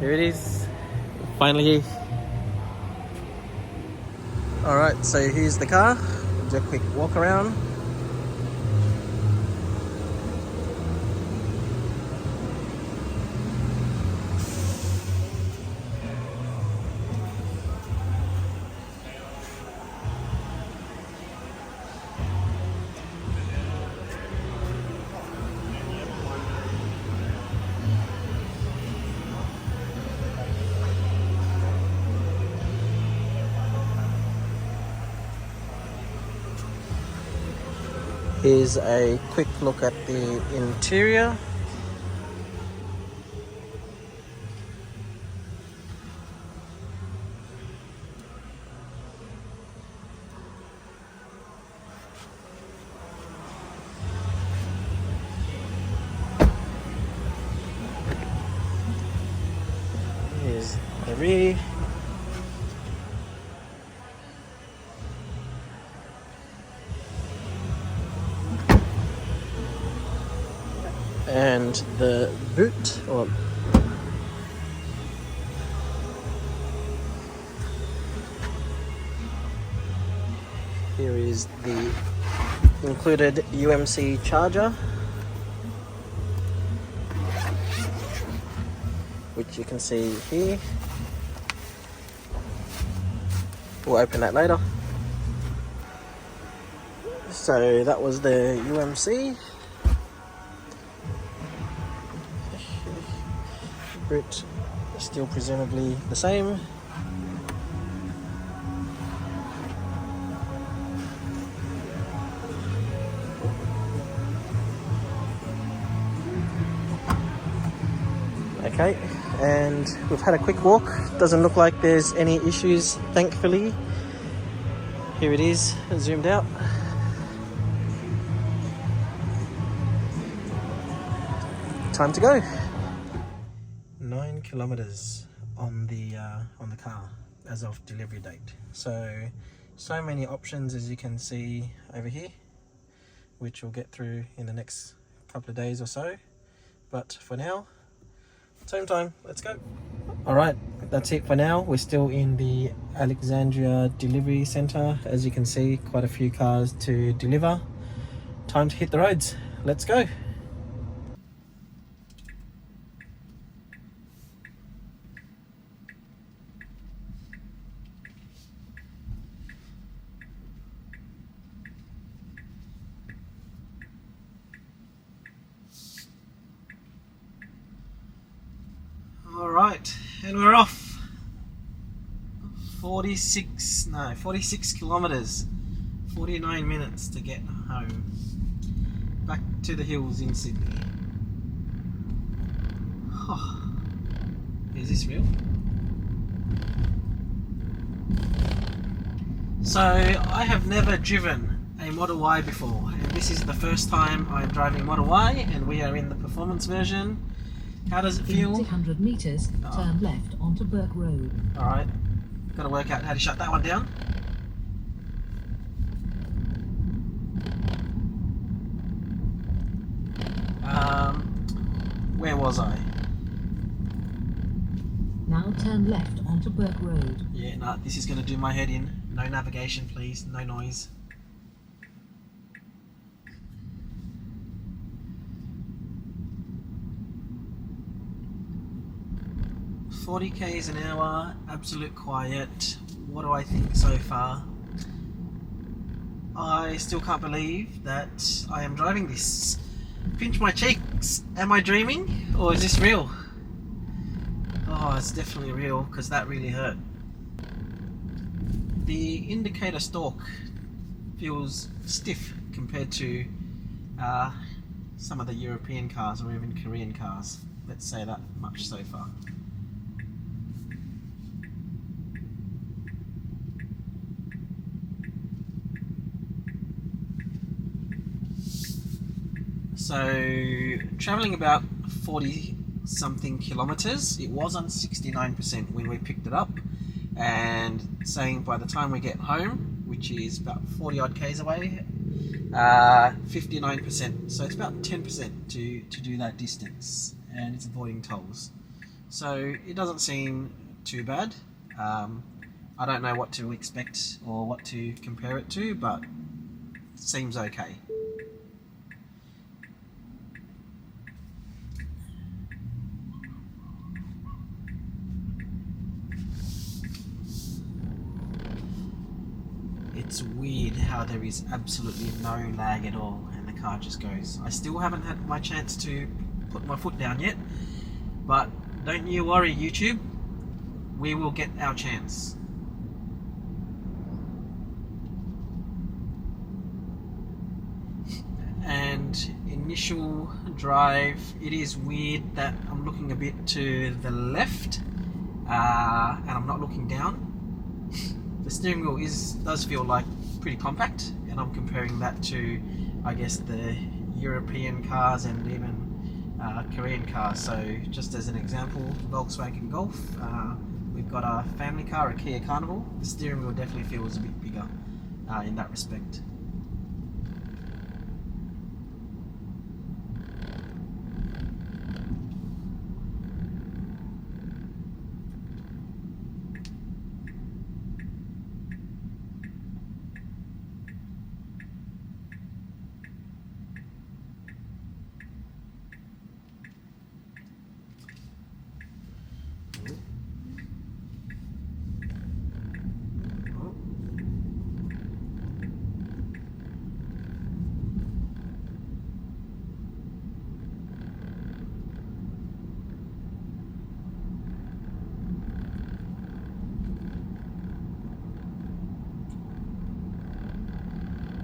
Here it is, finally. Alright, so here's the car. We'll do a quick walk around. Here's a quick look at the interior. Here's the rear. And the boot, or here is the included UMC charger, which you can see here. We'll open that later. So that was the UMC. Boot still presumably the same. Okay, and we've had a quick walk. Doesn't look like there's any issues, thankfully. Here it is, zoomed out. Time to go. 9 kilometers on the car as of delivery date. So many options, as you can see over here, which we'll get through in the next couple of days or so. But for now, it's home time. Let's go. All right, that's it for now. We're still in the Alexandria delivery center. As you can see, quite a few cars to deliver. Time to hit the roads. Let's go. Alright, and we're off. 46 kilometers, 49 minutes to get home. Back to the hills in Sydney. Oh, is this real? So, I have never driven a Model Y before, and this is the first time I'm driving Model Y, and we are in the performance version. How does it feel? 100 meters, turn left onto Burke Road. Alright, got to work out how to shut that one down. Where was I? Now turn left onto Burke Road. Yeah, no, this is going to do my head in. No navigation, please. No noise. $40 an hour, absolute quiet. What do I think so far? I still can't believe that I am driving this. Pinch my cheeks. Am I dreaming? Or is this real? Oh, it's definitely real, because that really hurt. The indicator stalk feels stiff compared to some of the European cars or even Korean cars. Let's say that much so far. So, travelling about 40 something kilometres. It was on 69% when we picked it up, and saying by the time we get home, which is about 40 odd k's away, 59%. So it's about 10% to do that distance, and it's avoiding tolls, So it doesn't seem too bad. I don't know what to expect or what to compare it to, but it seems okay. It's weird how there is absolutely no lag at all and the car just goes. I still haven't had my chance to put my foot down yet, but don't you worry, YouTube, we will get our chance. And initial drive, it is weird that I'm looking a bit to the left and I'm not looking down. The steering wheel does feel like pretty compact, and I'm comparing that to, I guess, the European cars and even Korean cars. So just as an example, Volkswagen Golf, we've got a family car, a Kia Carnival. The steering wheel definitely feels a bit bigger in that respect.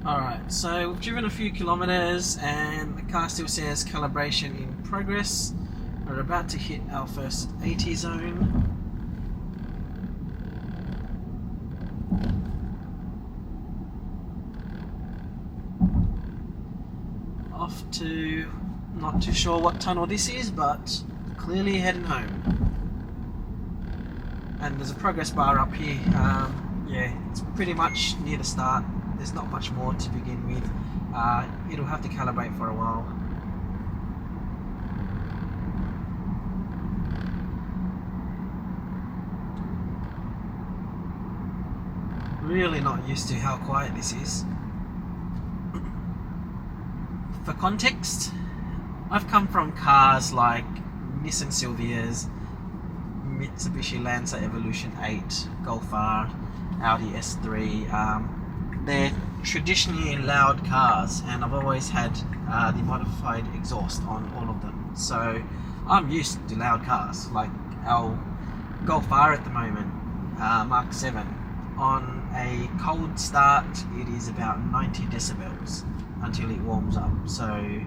Alright, so we've driven a few kilometers and the car still says calibration in progress. We're about to hit our first 80 zone. Off to, not too sure what tunnel this is, but clearly heading home. And there's a progress bar up here. Yeah, it's pretty much near the start. There's not much more to begin with. It'll have to calibrate for a while. Really not used to how quiet this is. For context, I've come from cars like Nissan Silvias, Mitsubishi Lancer Evolution 8, Golf R, Audi S3. They're traditionally loud cars, and I've always had the modified exhaust on all of them. So I'm used to loud cars, like our Golf R at the moment, Mark 7. On a cold start, it is about 90 decibels until it warms up. So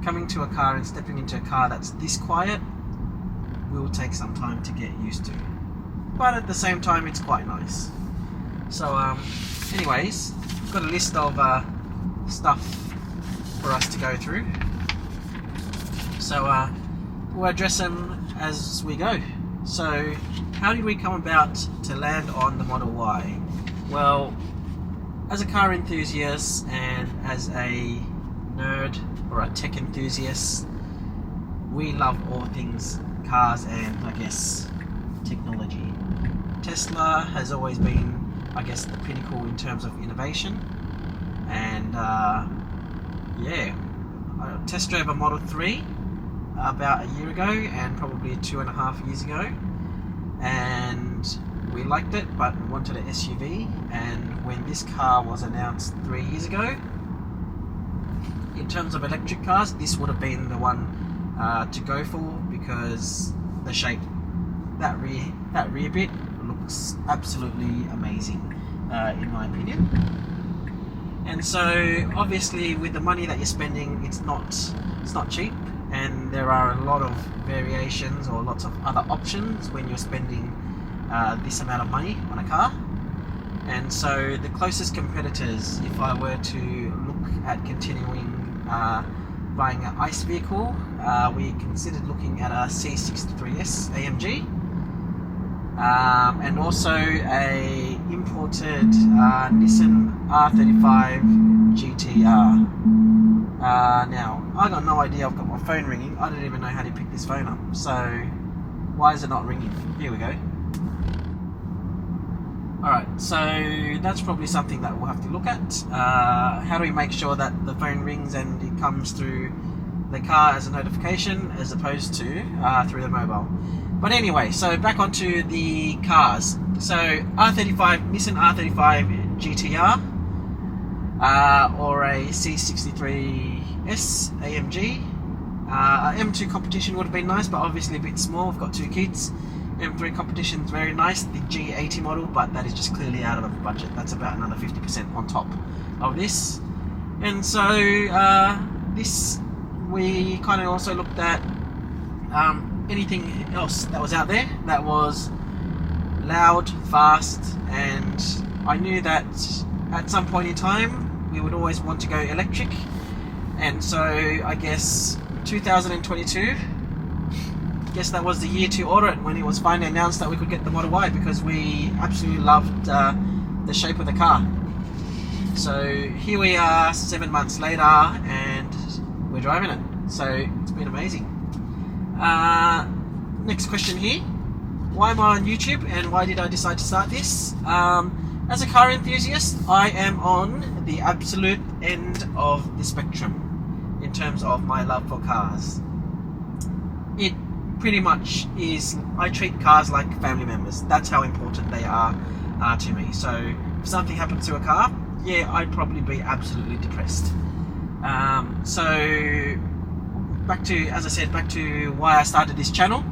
coming to a car and stepping into a car that's this quiet will take some time to get used to. But at the same time, it's quite nice. So anyways, I've got a list of stuff for us to go through. So we'll address them as we go. So how did we come about to land on the Model Y? Well, as a car enthusiast and as a nerd or a tech enthusiast, we love all things cars and, I guess, technology. Tesla has always been, I guess, the pinnacle in terms of innovation, and yeah, I test drove a Model 3 about a year ago and probably 2.5 years ago, and we liked it but wanted an SUV. And when this car was announced 3 years ago, in terms of electric cars, this would have been the one to go for, because the shape, that rear bit looks absolutely amazing in my opinion. And so obviously with the money that you're spending, it's not cheap, and there are a lot of variations or lots of other options when you're spending this amount of money on a car. And so the closest competitors, if I were to look at continuing buying an ICE vehicle, we considered looking at a C63S AMG, and also a imported Nissan R35 GTR. Now, I got no idea. I've got my phone ringing. I don't even know how to pick this phone up. So Why is it not ringing? Here we go. Alright, so that's probably something that we'll have to look at. How do we make sure that the phone rings and it comes through the car as a notification as opposed to through the mobile? But anyway, so back onto the cars. So Nissan R35 GTR or a C63S AMG. M2 competition would have been nice, but obviously a bit small. I've got 2 kids. M3 competition is very nice, the G80 model, but that is just clearly out of the budget. That's about another 50% on top of this. And so this, we kind of also looked at anything else that was out there that was loud, fast, and I knew that at some point in time we would always want to go electric. And so I guess 2022, guess that was the year to order it, when it was finally announced that we could get the Model Y, because we absolutely loved the shape of the car. So here we are 7 months later and we're driving it, so it's been amazing. Next question here, why am I on YouTube and why did I decide to start this? As a car enthusiast, I am on the absolute end of the spectrum in terms of my love for cars. It pretty much is, I treat cars like family members. That's how important they are to me. So if something happens to a car, yeah, I'd probably be absolutely depressed. So back to, as I said, back to why I started this channel.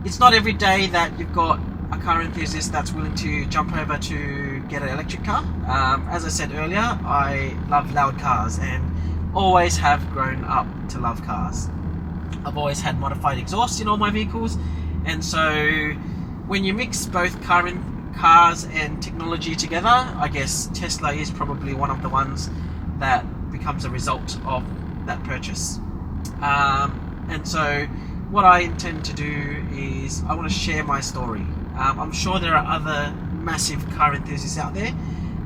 It's not every day that you've got a car enthusiast that's willing to jump over to get an electric car. As I said earlier, I love loud cars and always have grown up to love cars. I've always had modified exhaust in all my vehicles, and so when you mix both cars and technology together, I guess Tesla is probably one of the ones that becomes a result of that purchase. And so what I intend to do is I want to share my story. I'm sure there are other massive car enthusiasts out there.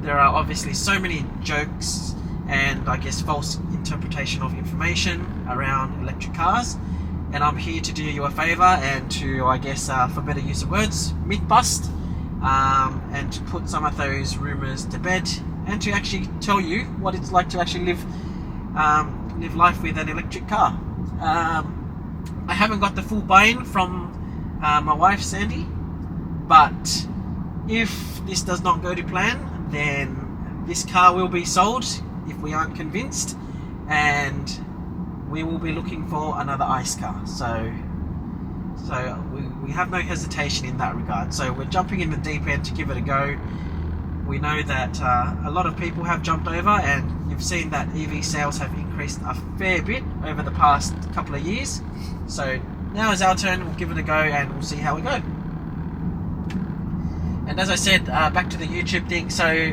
There are obviously so many jokes and I guess false interpretation of information around electric cars, and I'm here to do you a favour and to, I guess, for better use of words, myth bust, and to put some of those rumours to bed, and to actually tell you what it's like to actually live life with an electric car. I haven't got the full buy-in from my wife Sandy, but if this does not go to plan, then this car will be sold if we aren't convinced, and we will be looking for another ICE car. So we have no hesitation in that regard. So we're jumping in the deep end to give it a go. We know that a lot of people have jumped over, and you've seen that EV sales have increased a fair bit over the past couple of years. So now is our turn, we'll give it a go and we'll see how we go. And as I said, back to the YouTube thing, so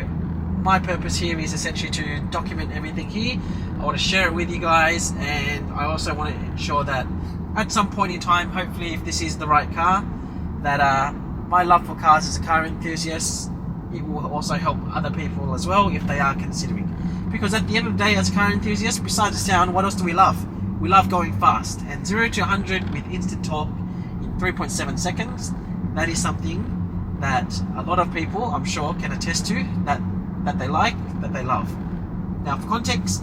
my purpose here is essentially to document everything here. I want to share it with you guys, and I also want to ensure that at some point in time, hopefully if this is the right car, that my love for cars as a car enthusiast, it will also help other people as well if they are considering. Because at the end of the day, as a car enthusiast, besides the sound, what else do we love? We love going fast, and 0 to 100 with instant torque in 3.7 seconds. That is something that a lot of people, I'm sure, can attest to, that they like, that they love. Now for context,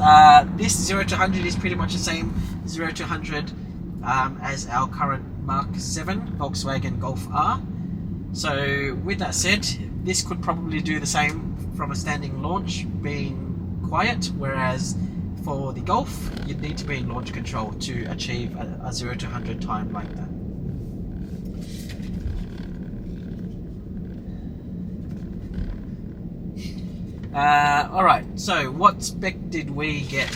this 0 to 100 is pretty much the same 0 to 100 as our current Mark 7 Volkswagen Golf R. So with that said, this could probably do the same from a standing launch, being quiet, whereas for the Golf, you'd need to be in launch control to achieve a 0 to 100 time like that. Alright, so what spec did we get?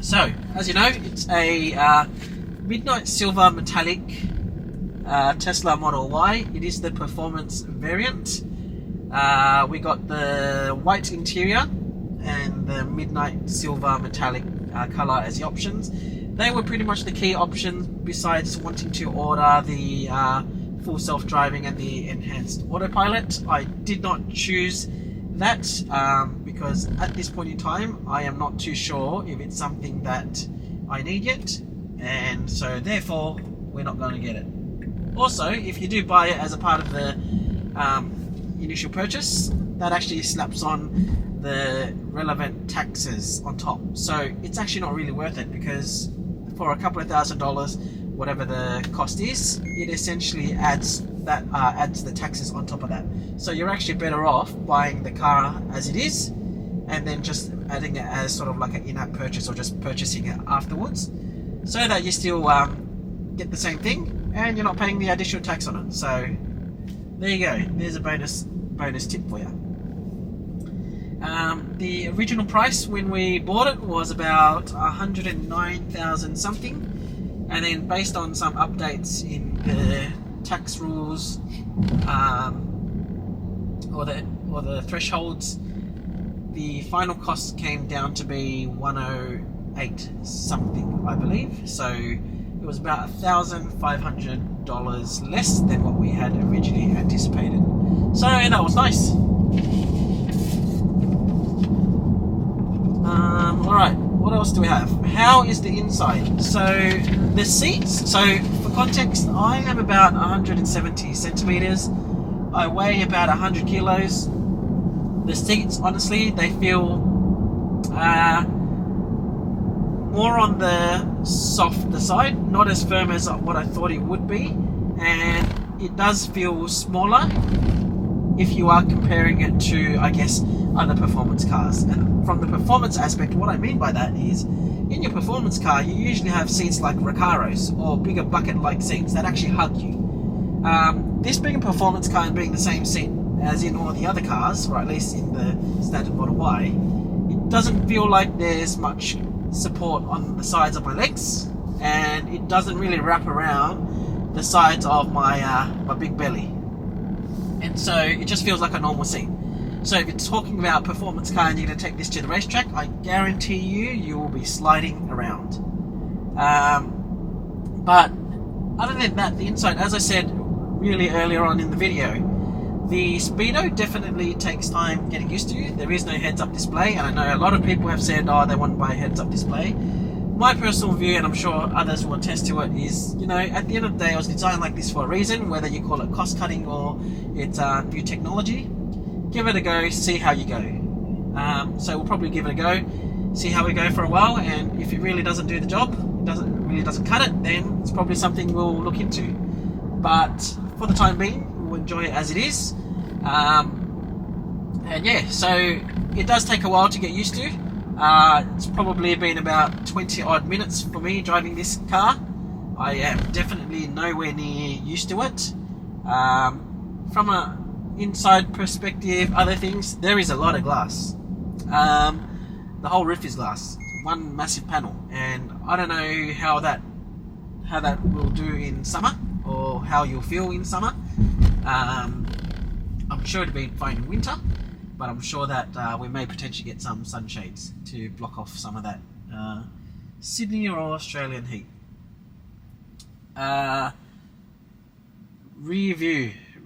So, as you know, it's a midnight silver metallic Tesla Model Y. It is the performance variant. We got the white interior and the midnight silver metallic colour as the options. They were pretty much the key options, besides wanting to order the full self-driving and the enhanced autopilot. I did not choose that because at this point in time I am not too sure if it's something that I need yet, and so therefore we're not going to get it. Also, if you do buy it as a part of the initial purchase, that actually slaps on the relevant taxes on top. So it's actually not really worth it, because for a couple of $1,000, whatever the cost is, it essentially adds the taxes on top of that. So you're actually better off buying the car as it is, and then just adding it as sort of like an in-app purchase, or just purchasing it afterwards, so that you still get the same thing and you're not paying the additional tax on it. So there you go. There's a bonus tip for you. The original price when we bought it was about 109,000 something, and then based on some updates in the tax rules or the thresholds, the final cost came down to be 108 something, I believe. So it was about $1,500 less than what we had originally anticipated. So that was nice. Alright, what else do we have? How is the inside? So the seats, so for context, I am about 170 centimeters. I weigh about 100 kilos. The seats, honestly, they feel more on the softer side, not as firm as what I thought it would be, and it does feel smaller if you are comparing it to, I guess, other performance cars. And from the performance aspect, what I mean by that is, in your performance car, you usually have seats like Recaros or bigger bucket-like seats that actually hug you. This being a performance car and being the same seat as in all the other cars, or at least in the standard Model Y, it doesn't feel like there's much support on the sides of my legs, and it doesn't really wrap around the sides of my my big belly, and so it just feels like a normal seat. So if you're talking about performance car and you're going to take this to the racetrack, I guarantee you will be sliding around. But other than that, the inside, as I said really earlier on in the video, the speedo definitely takes time getting used to. There is no heads-up display, and I know a lot of people have said, oh, they want to buy a heads-up display. My personal view, and I'm sure others will attest to it, is, you know, at the end of the day, it was designed like this for a reason, whether you call it cost-cutting or it's new technology. Give it a go, see how you go. So we'll probably give it a go, see how we go for a while, and if it really doesn't do the job, doesn't cut it, then it's probably something we'll look into. But for the time being, we'll enjoy it as it is. And yeah, so it does take a while to get used to. It's probably been about 20 odd minutes for me driving this car. I am definitely nowhere near used to it. From a inside perspective, other things, there is a lot of glass. The whole roof is glass, one massive panel, and I don't know how that will do in summer, or how you'll feel in summer. I'm sure it'll be fine in winter, but I'm sure that we may potentially get some sunshades to block off some of that Sydney or Australian heat.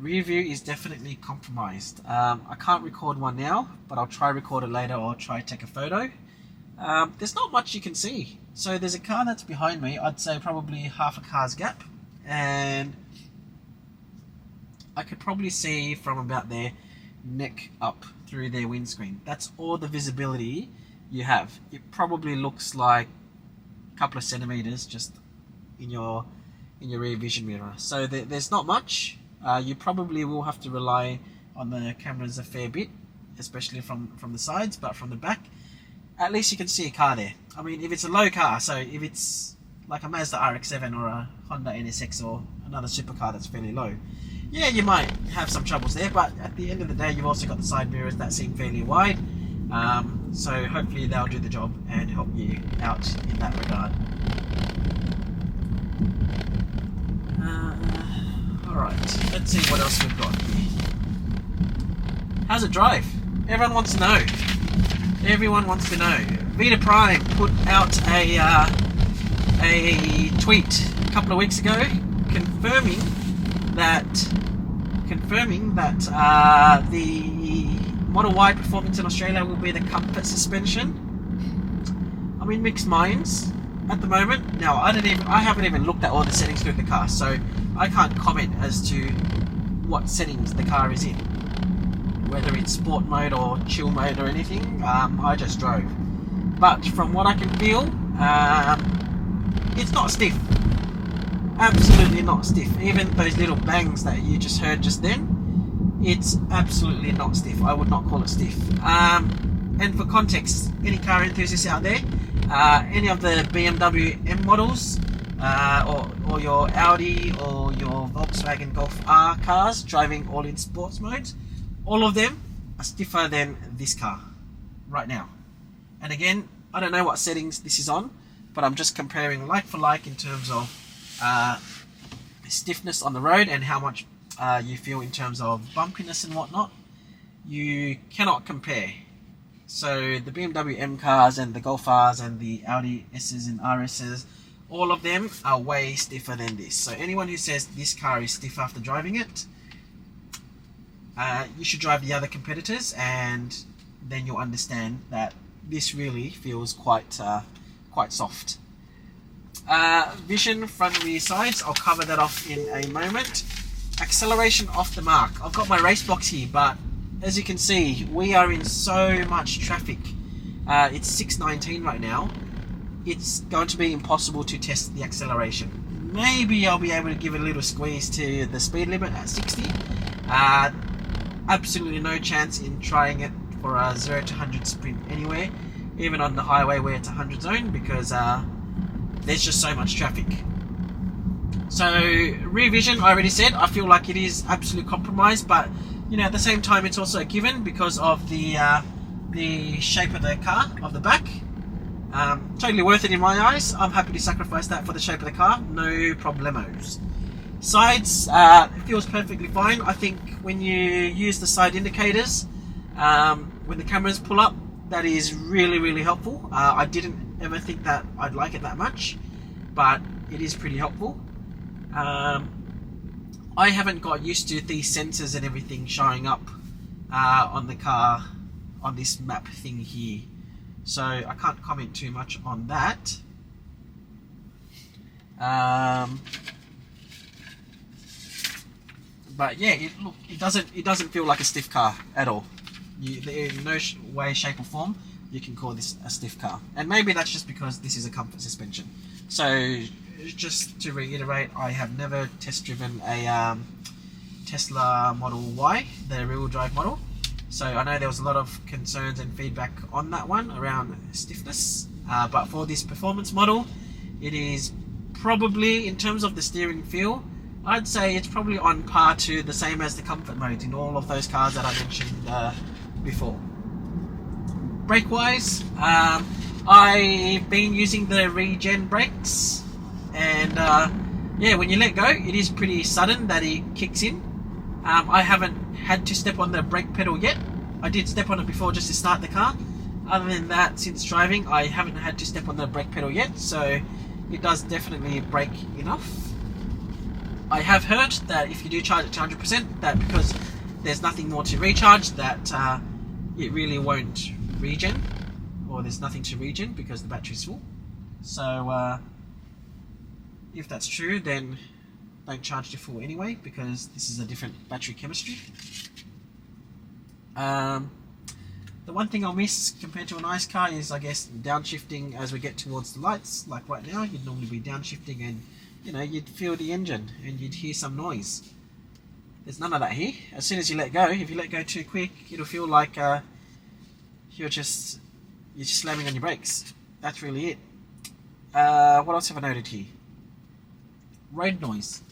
Rear view is definitely compromised. I can't record one now, but I'll try record it later, or try take a photo. There's not much you can see. So there's a car that's behind me, I'd say probably half a car's gap, and I could probably see from about their neck up through their windscreen. That's all the visibility you have. It probably looks like a couple of centimeters just in your rear vision mirror. So there's not much. You probably will have to rely on the cameras a fair bit, especially from the sides, but from the back, at least you can see a car there. I mean, if it's a low car, so if it's like a Mazda RX-7 or a Honda NSX or another supercar that's fairly low, yeah, you might have some troubles there, but at the end of the day, you've also got the side mirrors that seem fairly wide, so hopefully they'll do the job and help you out in that regard. Alright, let's see what else we've got here. How's it drive? Everyone wants to know. Everyone wants to know. Vita Prime put out a tweet a couple of weeks ago confirming that the Model Y performance in Australia will be the comfort suspension. I'm in mixed minds at the moment. Now I haven't even looked at all the settings through the car, so I can't comment as to what settings the car is in, whether it's sport mode or chill mode or anything. I just drove, but from what I can feel, it's not stiff. Absolutely not stiff. Even those little bangs that you just heard just then, it's absolutely not stiff. I would not call it stiff. And for context, any car enthusiasts out there, any of the BMW M models, or your Audi or your Volkswagen Golf R cars driving all in sports modes, all of them are stiffer than this car right now. And again, I don't know what settings this is on, but I'm just comparing like for like in terms of stiffness on the road and how much you feel in terms of bumpiness and whatnot. You cannot compare. So the BMW M cars and the Golf Rs and the Audi S's and RS's, all of them are way stiffer than this. So anyone who says this car is stiff after driving it, you should drive the other competitors, and then you'll understand that this really feels quite soft. Vision, front and rear sides, I'll cover that off in a moment. Acceleration off the mark. I've got my race box here, but as you can see, we are in so much traffic. It's 6:19 right now. It's going to be impossible to test the acceleration. Maybe I'll be able to give it a little squeeze to the speed limit at 60. Absolutely no chance in trying it for a 0 to 100 sprint anywhere, even on the highway where it's 100 zone, because there's just so much traffic. So rear vision, I already said, I feel like it is absolute compromise, but you know, at the same time, it's also a given because of the shape of the car, of the back. Totally worth it in my eyes. I'm happy to sacrifice that for the shape of the car, no problemos. Sides, it feels perfectly fine. I think when you use the side indicators, when the cameras pull up, that is really, really helpful. I didn't ever think that I'd like it that much, but it is pretty helpful. I haven't got used to these sensors and everything showing up on the car on this map thing here, so I can't comment too much on that. But yeah, it doesn't feel like a stiff car at all. In no way, shape or form you can call this a stiff car, and maybe that's just because this is a comfort suspension. So just to reiterate, I have never test driven a Tesla Model Y, the rear-wheel drive model, so I know there was a lot of concerns and feedback on that one around stiffness, but for this performance model, it is probably, in terms of the steering feel, I'd say it's probably on par to the same as the comfort modes in all of those cars that I mentioned before. Brake wise, I've been using the regen brakes, and yeah, when you let go, it is pretty sudden that it kicks in. I haven't had to step on the brake pedal yet. I did step on it before just to start the car. Other than that, since driving, I haven't had to step on the brake pedal yet, so it does definitely brake enough. I have heard that if you do charge it to 100%, that because there's nothing more to recharge, that it really won't regen, or there's nothing to regen because the battery's full. So if that's true, then don't charge to full anyway, because this is a different battery chemistry. The one thing I'll miss compared to a nice car is, I guess, downshifting as we get towards the lights. Like right now, you'd normally be downshifting and, you know, you'd feel the engine and you'd hear some noise. There's none of that here. As soon as you let go, if you let go too quick, it'll feel like you're just slamming on your brakes. That's really it. What else have I noted here? Road noise.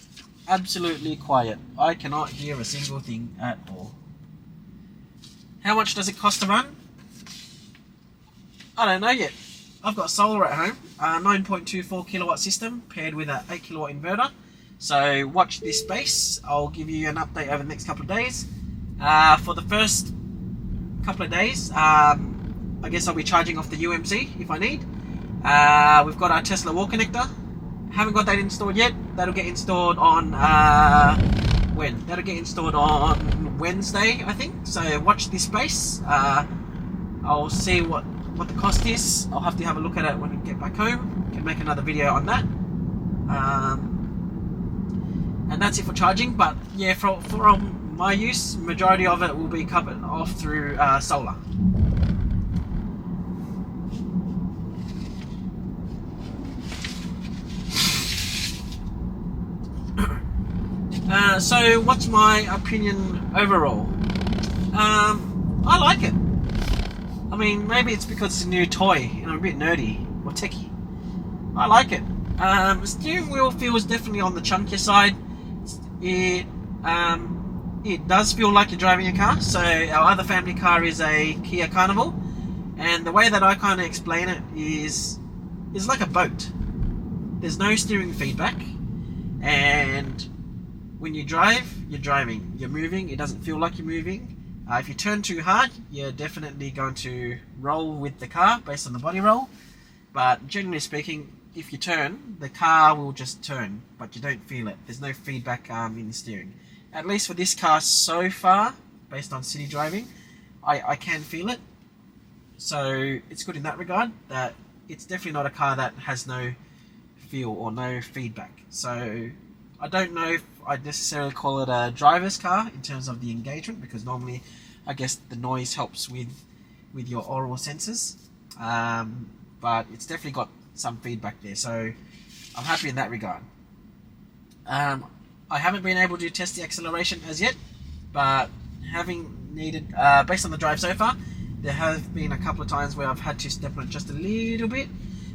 Absolutely quiet. I cannot hear a single thing at all. How much does it cost to run? I don't know yet. I've got solar at home, a 9.24 kilowatt system paired with an 8 kilowatt inverter. So watch this space. I'll give you an update over the next couple of days. For the first couple of days, I guess I'll be charging off the UMC if I need. We've got our Tesla wall connector. Haven't got that installed yet. That'll get installed on when? That'll get installed on Wednesday, I think. So watch this space. I'll see what the cost is. I'll have to have a look at it when we get back home. Can make another video on that. and that's it for charging. But yeah, from my use, majority of it will be covered off through solar. So what's my opinion overall? I like it. I mean, maybe it's because it's a new toy and I'm a bit nerdy or techie. I like it. Steering wheel feels definitely on the chunkier side. It does feel like you're driving a car. So our other family car is a Kia Carnival, and the way that I kind of explain it is like a boat. There's no steering feedback, and when you drive, you're driving. You're moving. It doesn't feel like you're moving. If you turn too hard, you're definitely going to roll with the car based on the body roll. But generally speaking, if you turn, the car will just turn, but you don't feel it. There's no feedback in the steering. At least for this car so far, based on city driving, I can feel it. So it's good in that regard, that it's definitely not a car that has no feel or no feedback. So I don't know if I'd necessarily call it a driver's car in terms of the engagement, because normally I guess the noise helps with your oral senses, but it's definitely got some feedback there, so I'm happy in that regard. I haven't been able to test the acceleration as yet, but having needed, based on the drive so far, there have been a couple of times where I've had to step on it just a little bit,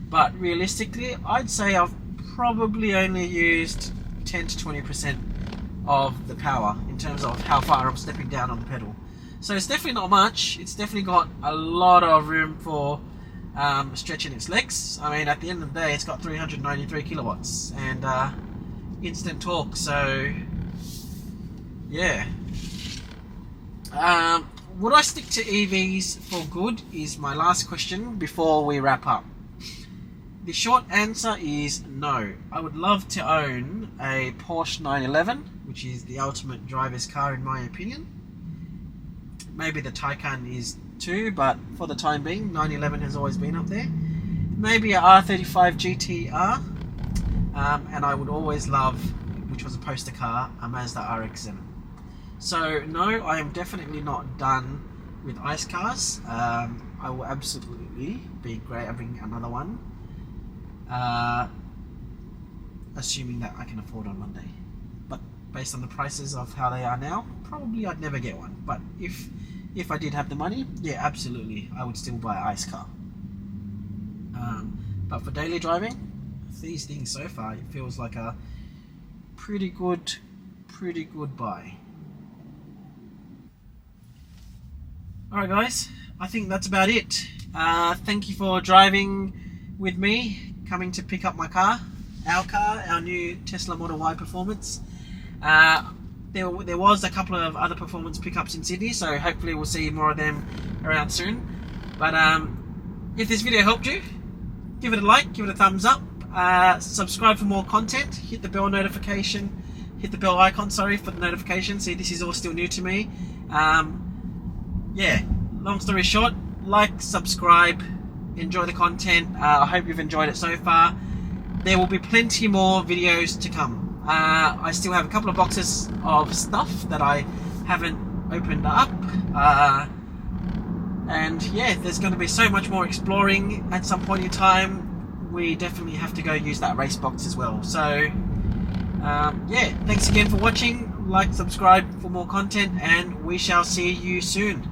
but realistically I'd say I've probably only used 10 to 20% of the power in terms of how far I'm stepping down on the pedal. So it's definitely not much. It's definitely got a lot of room for stretching its legs. I mean, at the end of the day, it's got 393 kilowatts and instant torque. So yeah. Would I stick to EVs for good is my last question before we wrap up. The short answer is no. I would love to own a Porsche 911, which is the ultimate driver's car in my opinion. Maybe the Taycan is too, but for the time being, 911 has always been up there. Maybe a R35 GTR, and I would always love, which was a poster car, a Mazda RX-7. So no, I am definitely not done with ICE cars. I will absolutely be grabbing another one. Assuming that I can afford on Monday, but based on the prices of how they are now, probably I'd never get one. But if I did have the money, yeah, absolutely, I would still buy an ICE car. But for daily driving, these things so far, it feels like a pretty good buy. Alright guys, I think that's about it. Thank you for driving with me, coming to pick up my car, our new Tesla Model Y Performance. There was a couple of other performance pickups in Sydney, so hopefully we'll see more of them around soon. But if this video helped you, give it a like, give it a thumbs up, subscribe for more content, hit the bell notification, hit the bell icon, sorry, for the notification. See, this is all still new to me. Yeah, long story short, like, subscribe, enjoy the content. I hope you've enjoyed it so far. There will be plenty more videos to come. I still have a couple of boxes of stuff that I haven't opened up, and yeah, there's going to be so much more exploring at some point in time. We definitely have to go use that race box as well. So yeah, thanks again for watching. Like, subscribe for more content, and we shall see you soon.